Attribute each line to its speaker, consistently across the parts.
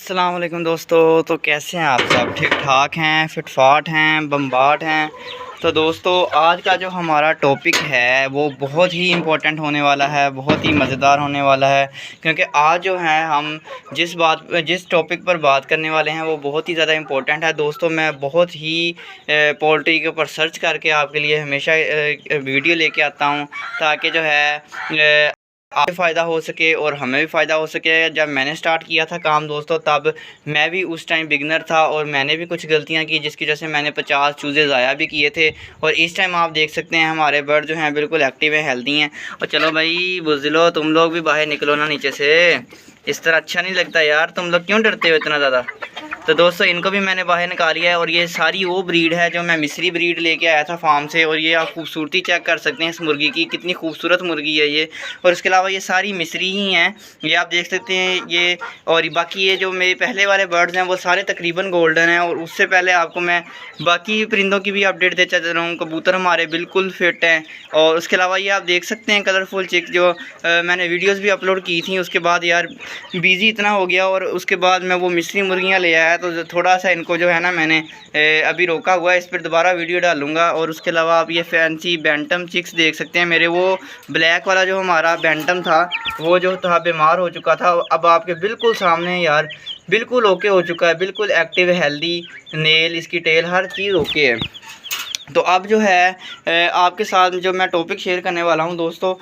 Speaker 1: अस्सलाम वालेकुम दोस्तों। तो कैसे हैं आप सब? ठीक ठाक हैं, फिटफाट हैं, बम्बाट हैं। तो दोस्तों आज का जो हमारा टॉपिक है वो बहुत ही इम्पोर्टेंट होने वाला है, बहुत ही मज़ेदार होने वाला है। क्योंकि आज जो है हम जिस टॉपिक पर बात करने वाले हैं वो बहुत ही ज़्यादा इम्पोर्टेंट है। दोस्तों मैं बहुत ही पोल्ट्री के ऊपर सर्च करके आपके लिए हमेशा वीडियो लेके आता हूँ ताकि जो है आपको फ़ायदा हो सके और हमें भी फ़ायदा हो सके। जब मैंने स्टार्ट किया था काम दोस्तों, तब मैं भी उस टाइम बिगनर था और मैंने भी कुछ गलतियां की जिसकी वजह से मैंने 50 चूज़े ज़ाया भी किए थे। और इस टाइम आप देख सकते हैं हमारे बर्ड जो हैं बिल्कुल एक्टिव हैं, हेल्दी हैं। और चलो भाई बुज़दिलो, तुम लोग भी बाहर निकलो ना नीचे से। इस तरह अच्छा नहीं लगता यार, तुम लोग क्यों डरते हो इतना ज़्यादा। तो दोस्तों इनको भी मैंने बाहर निकाल लिया है। और ये सारी वो ब्रीड है जो मैं मिस्री ब्रीड लेके आया था फार्म से। और ये आप खूबसूरती चेक कर सकते हैं इस मुर्गी की, कितनी खूबसूरत मुर्गी है ये। और इसके अलावा ये सारी मिस्री ही हैं, ये आप देख सकते हैं ये। और बाकी ये जो मेरे पहले वाले बर्ड्स हैं वो सारे तकरीबन गोल्डन हैं। और उससे पहले आपको मैं बाकी परिंदों की भी अपडेट देता चल रहा हूँ। कबूतर हमारे बिल्कुल फिट हैं। और उसके अलावा ये आप देख सकते हैं कलरफुल चिक जो मैंने वीडियोज़ भी अपलोड की थी। उसके बाद यार बिज़ी इतना हो गया और उसके बाद मैं वो मिस्री मुर्गियाँ ले आया। तो थोड़ा सा इनको जो है ना मैंने अभी रोका हुआ है, इस पर दोबारा वीडियो डालूंगा। और उसके अलावा आप ये फैंसी बैंटम चिक्स देख सकते हैं मेरे। वो ब्लैक वाला जो हमारा बैंटम था वो जो था बीमार हो चुका था, अब आपके बिल्कुल सामने यार बिल्कुल ओके हो चुका है, बिल्कुल एक्टिव, हेल्दी, नेल, इसकी टेल, हर चीज़ ओके है। तो अब जो है आपके साथ जो मैं टॉपिक शेयर करने वाला हूं दोस्तों,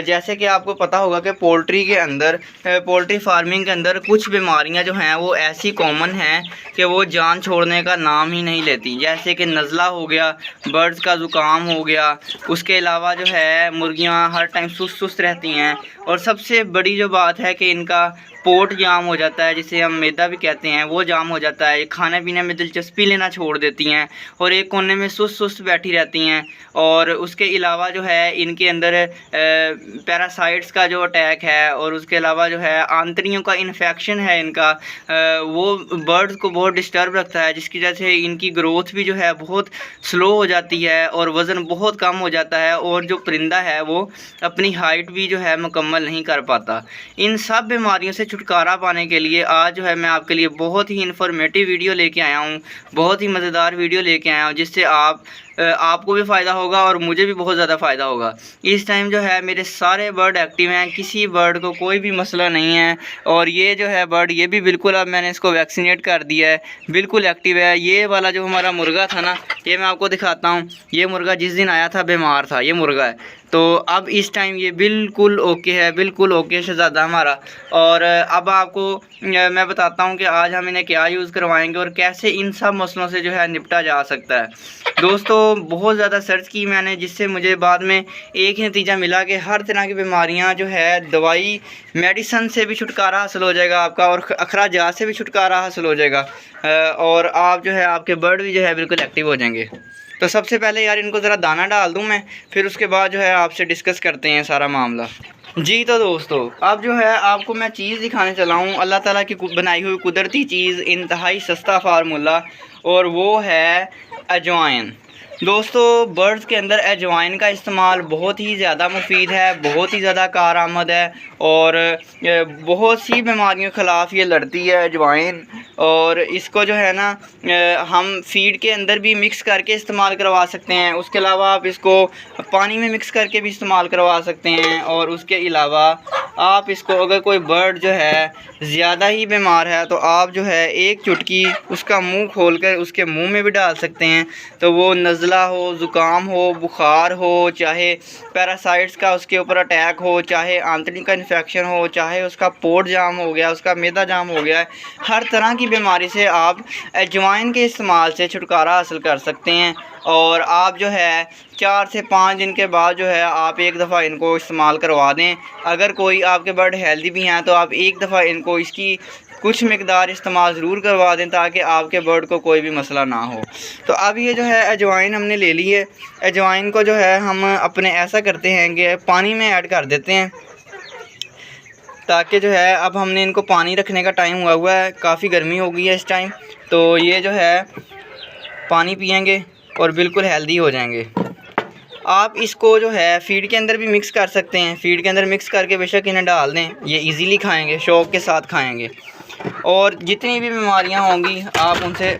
Speaker 1: जैसे कि आपको पता होगा कि पोल्ट्री के अंदर, पोल्ट्री फार्मिंग के अंदर कुछ बीमारियां जो हैं वो ऐसी कॉमन हैं कि वो जान छोड़ने का नाम ही नहीं लेती। जैसे कि नज़ला हो गया, बर्ड्स का ज़ुकाम हो गया। उसके अलावा जो है मुर्गियां हर टाइम सुस्त सुस्त रहती हैं। और सबसे बड़ी जो बात है कि इनका पोट जाम हो जाता है, जिसे हम मैदा भी कहते हैं, वो जाम हो जाता है। खाने पीने में दिलचस्पी लेना छोड़ देती हैं और एक कोने में सुस्त सुस्त बैठी रहती हैं। और उसके अलावा जो है इनके अंदर पैरासाइट्स का जो अटैक है और उसके अलावा जो है आंतड़ियों का इन्फेक्शन है इनका, वो बर्ड्स को बहुत डिस्टर्ब रखता है, जिसकी वजह से इनकी ग्रोथ भी जो है बहुत स्लो हो जाती है और वज़न बहुत कम हो जाता है। और जो परिंदा है वो अपनी हाइट भी जो है मुकम्मल नहीं कर पाता। इन सब बीमारियों से छुटकारा पाने के लिए आज जो है मैं आपके लिए बहुत ही इन्फॉर्मेटिव वीडियो लेके आया हूँ, बहुत ही मज़ेदार वीडियो लेके आया हूँ, जिससे आपको भी फ़ायदा होगा और मुझे भी बहुत ज़्यादा फ़ायदा होगा। इस टाइम जो है मेरे सारे बर्ड एक्टिव हैं, किसी बर्ड को कोई भी मसला नहीं है। और ये जो है बर्ड, ये भी बिल्कुल, अब मैंने इसको वैक्सीनेट कर दिया है, बिल्कुल एक्टिव है। ये वाला जो हमारा मुर्गा था ना, ये मैं आपको दिखाता हूँ। ये मुर्गा जिस दिन आया था बीमार था, ये मुर्गा है। तो अब इस टाइम ये बिल्कुल ओके है, बिल्कुल ओके शहज़ादा हमारा। और अब आपको मैं बताता हूँ कि आज हम इन्हें क्या यूज़ करवाएंगे और कैसे इन सब मसलों से जो है निपटा जा सकता है। दोस्तों बहुत ज़्यादा सर्च की मैंने, जिससे मुझे बाद में एक ही नतीजा मिला कि हर तरह की बीमारियां जो है दवाई मेडिसन से भी छुटकारा हासिल हो जाएगा आपका, और अखराजात से भी छुटकारा हासिल हो जाएगा। और आप जो है आपके बर्ड भी जो है बिल्कुल एक्टिव हो जाएंगे। तो सबसे पहले यार इनको ज़रा दाना डाल दूं मैं, फिर उसके बाद जो है आपसे डिस्कस करते हैं सारा मामला। जी तो दोस्तों अब जो है आपको मैं चीज़ दिखाने चला हूँ, अल्लाह ताला की बनाई हुई कुदरती चीज़, इंतहाई सस्ता फार्मूला, और वो है अजवाइन। दोस्तों बर्ड्स के अंदर अजवाइन का इस्तेमाल बहुत ही ज़्यादा मुफीद है, बहुत ही ज़्यादा कारआमद है। और बहुत सी बीमारियों के ख़िलाफ़ ये लड़ती है अजवाइन। और इसको जो है ना हम फीड के अंदर भी मिक्स करके इस्तेमाल करवा सकते हैं। उसके अलावा आप इसको पानी में मिक्स करके भी इस्तेमाल करवा सकते हैं। और उसके अलावा आप इसको, अगर कोई बर्ड जो है ज़्यादा ही बीमार है, तो आप जो है एक चुटकी उसका मुंह खोलकर उसके मुंह में भी डाल सकते हैं। तो वो नज़ला हो, ज़ुकाम हो, बुखार हो, चाहे पैरासाइट्स का उसके ऊपर अटैक हो, चाहे आंतड़ियों का इन्फेक्शन हो, चाहे उसका पोट जाम हो गया, उसका मैदा जाम हो गया है, हर तरह की बीमारी से आप अजवाइन के इस्तेमाल से छुटकारा हासिल कर सकते हैं। और आप जो है 4 से 5 दिन के बाद जो है आप एक दफ़ा इनको इस्तेमाल करवा दें। अगर कोई आपके बर्ड हेल्दी भी हैं तो आप एक दफ़ा इनको इसकी कुछ मकदार इस्तेमाल ज़रूर करवा दें, ताकि आपके बर्ड को कोई भी मसला ना हो। तो अब ये जो है अजवाइन हमने ले ली है। अजवाइन को जो है हम अपने ऐसा करते हैं कि पानी में ऐड कर देते हैं, ताकि जो है अब हमने इनको पानी रखने का टाइम हुआ है, काफ़ी गर्मी हो गई है इस टाइम। तो ये जो है पानी पिएंगे और बिल्कुल हेल्दी हो जाएंगे। आप इसको जो है फ़ीड के अंदर भी मिक्स कर सकते हैं, फ़ीड के अंदर मिक्स करके बेशक इन्हें डाल दें, ये इजीली खाएंगे, शौक़ के साथ खाएंगे। और जितनी भी बीमारियां होंगी आप उनसे,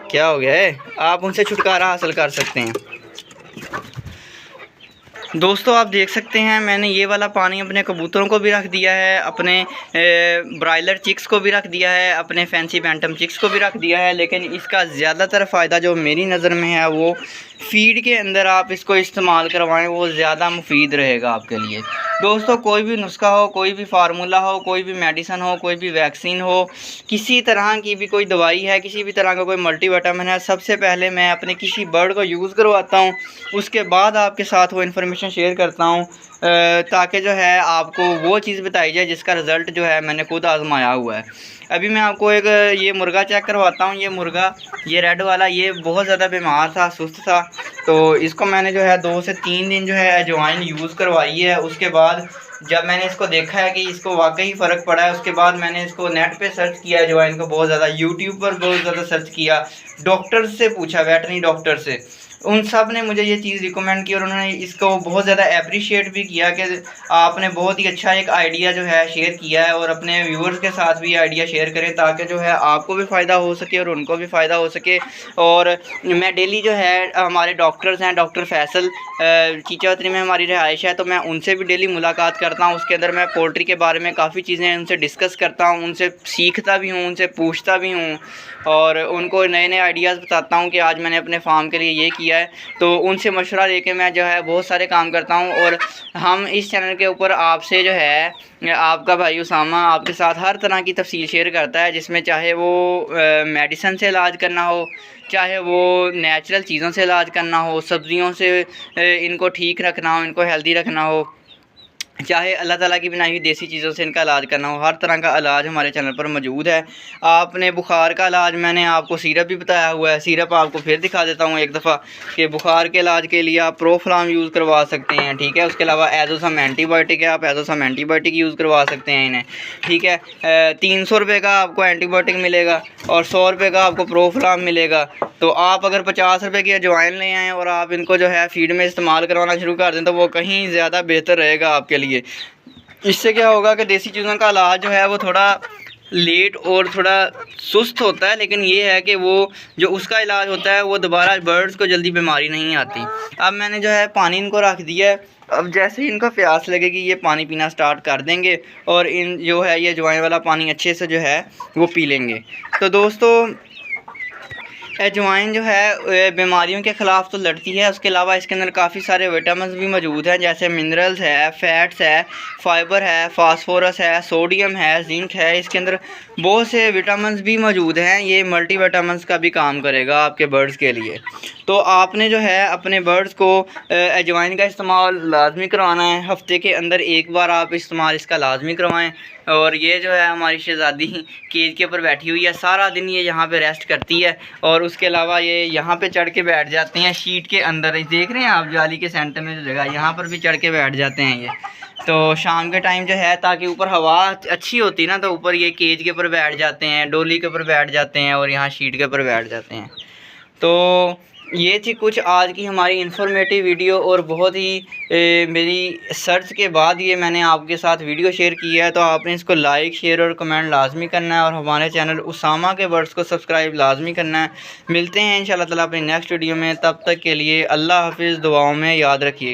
Speaker 1: क्या हो गया है, आप उनसे छुटकारा हासिल कर सकते हैं। दोस्तों आप देख सकते हैं मैंने ये वाला पानी अपने कबूतरों को भी रख दिया है, अपने ब्रायलर चिक्स को भी रख दिया है, अपने फैंसी बैंटम चिक्स को भी रख दिया है। लेकिन इसका ज़्यादातर फ़ायदा जो मेरी नज़र में है वो फ़ीड के अंदर आप इसको इस्तेमाल करवाएं, वो ज़्यादा मुफीद रहेगा आपके लिए। दोस्तों कोई भी नुस्खा हो, कोई भी फार्मूला हो, कोई भी मेडिसन हो, कोई भी वैक्सीन हो, किसी तरह की भी कोई दवाई है, किसी भी तरह का कोई मल्टीविटामिन है, सबसे पहले मैं अपने किसी बर्ड को यूज़ करवाता हूँ, उसके बाद आपके साथ वो इन्फॉर्मेशन शेयर करता हूँ, ताकि जो है आपको वो चीज़ बताई जाए जिसका रिज़ल्ट जो है मैंने खुद आजमाया हुआ है। अभी मैं आपको एक ये मुर्गा चेक करवाता हूँ। ये मुर्गा, ये रेड वाला, ये बहुत ज़्यादा बीमार था, सुस्त था, तो इसको मैंने जो है 2 से 3 दिन जो है अजवाइन यूज़ करवाई है। उसके बाद जब मैंने इसको देखा है कि इसको वाकई फ़र्क पड़ा है, उसके बाद मैंने इसको नेट पे सर्च किया अजवाइन को बहुत ज़्यादा, यूट्यूब पर बहुत ज़्यादा सर्च किया, डॉक्टर से पूछा, वेटरनरी डॉक्टर से, उन सब ने मुझे ये चीज़ रिकमेंड की और उन्होंने इसको बहुत ज़्यादा अप्रिशिएट भी किया कि आपने बहुत ही अच्छा एक आइडिया जो है शेयर किया है, और अपने व्यूअर्स के साथ भी आइडिया शेयर करें ताकि जो है आपको भी फ़ायदा हो सके और उनको भी फ़ायदा हो सके। और मैं डेली जो है, हमारे डॉक्टर्स हैं, डॉक्टर फैसल चीचावतरी में हमारी रिहाइश है, तो मैं उनसे भी डेली मुलाकात करता हूँ। उसके अंदर मैं पोल्ट्री के बारे में काफ़ी चीज़ें उनसे डिस्कस करता हूँ, उनसे सीखता भी हूँ, उनसे पूछता भी हूँ और उनको नए नए आइडियाज़ बताता हूँ कि आज मैंने अपने फार्म के लिए ये किया है। तो उनसे मशवरा लेके मैं जो है बहुत सारे काम करता हूँ। और हम इस चैनल के ऊपर आपसे जो है, आपका भाई उसामा आपके साथ हर तरह की तफसील शेयर करता है, जिसमें चाहे वो मेडिसिन से इलाज करना हो, चाहे वो नेचुरल चीज़ों से इलाज करना हो, सब्ज़ियों से इनको ठीक रखना हो, इनको हेल्दी रखना हो, चाहे अल्लाह ताला की बनाई हुई देसी चीज़ों से इनका इलाज करना हो, हर तरह का इलाज हमारे चैनल पर मौजूद है। आपने बुखार का इलाज, मैंने आपको सिरप भी बताया हुआ है, सिरप आपको फिर दिखा देता हूँ एक दफ़ा कि बुखार के इलाज के लिए आप प्रोफ्लाम यूज़ करवा सकते हैं, ठीक है। उसके अलावा एजोसम एंटीबायोटिक है, आप एजोसम एंटीबायोटिक यूज़ करवा सकते हैं इन्हें, ठीक है। 300 रुपये का आपको एंटीबायोटिक मिलेगा और 100 रुपये का आपको प्रोफ्लाम मिलेगा। तो आप अगर 50 रुपये की अजवाइन ले आएँ और आप इनको जो है फ़ीड में इस्तेमाल करवाना शुरू कर दें तो वो कहीं ज़्यादा बेहतर रहेगा आपके लिए। इससे क्या होगा कि देसी चीज़ों का इलाज जो है वो थोड़ा लेट और थोड़ा सुस्त होता है, लेकिन ये है कि वो जो उसका इलाज होता है वो दोबारा बर्ड्स को जल्दी बीमारी नहीं आती। अब मैंने जो है पानी इनको रख दिया है, अब जैसे ही इनको प्यास लगेगी ये पानी पीना स्टार्ट कर देंगे और इन जो है ये अजवाइन वाला पानी अच्छे से जो है वो पी लेंगे। तो दोस्तों अजवाइन जो है बीमारियों के ख़िलाफ़ तो लड़ती है, उसके अलावा इसके अंदर काफ़ी सारे विटामिन भी मौजूद हैं, जैसे मिनरल्स है, फैट्स है, फाइबर है, फास्फोरस है, सोडियम है, जिंक है। इसके अंदर बहुत से विटामिन भी मौजूद हैं, ये मल्टी विटामिन का भी काम करेगा आपके बर्ड्स के लिए। तो आपने जो है अपने बर्ड्स को अजवाइन का इस्तेमाल लाजमी करवाना है, हफ़्ते के अंदर एक बार आप इस्तेमाल इसका लाजमी करवाएं। और ये जो है हमारी शहज़ादी केज के ऊपर बैठी हुई है, सारा दिन ये यहाँ पे रेस्ट करती है और उसके अलावा ये यहाँ पे चढ़ के बैठ जाती हैं शीट के अंदर। देख रहे हैं आप जाली के सेंटर में जो जगह, यहाँ पर भी चढ़ के बैठ जाते हैं ये। तो शाम के टाइम जो है ताकि ऊपर हवा अच्छी होती ना, तो ऊपर ये केज के ऊपर बैठ जाते हैं, डोली के ऊपर बैठ जाते हैं और यहाँ शीट के ऊपर बैठ जाते हैं। तो ये थी कुछ आज की हमारी इन्फॉर्मेटिव वीडियो और बहुत ही मेरी सर्च के बाद ये मैंने आपके साथ वीडियो शेयर की है। तो आपने इसको लाइक, शेयर और कमेंट लाजमी करना है और हमारे चैनल उसामा के वर्ड्स को सब्सक्राइब लाजमी करना है। मिलते हैं इंशाल्लाह ताला अपनी नेक्स्ट वीडियो में, तब तक के लिए अल्लाह हाफिज़, दुआओं में याद रखिए।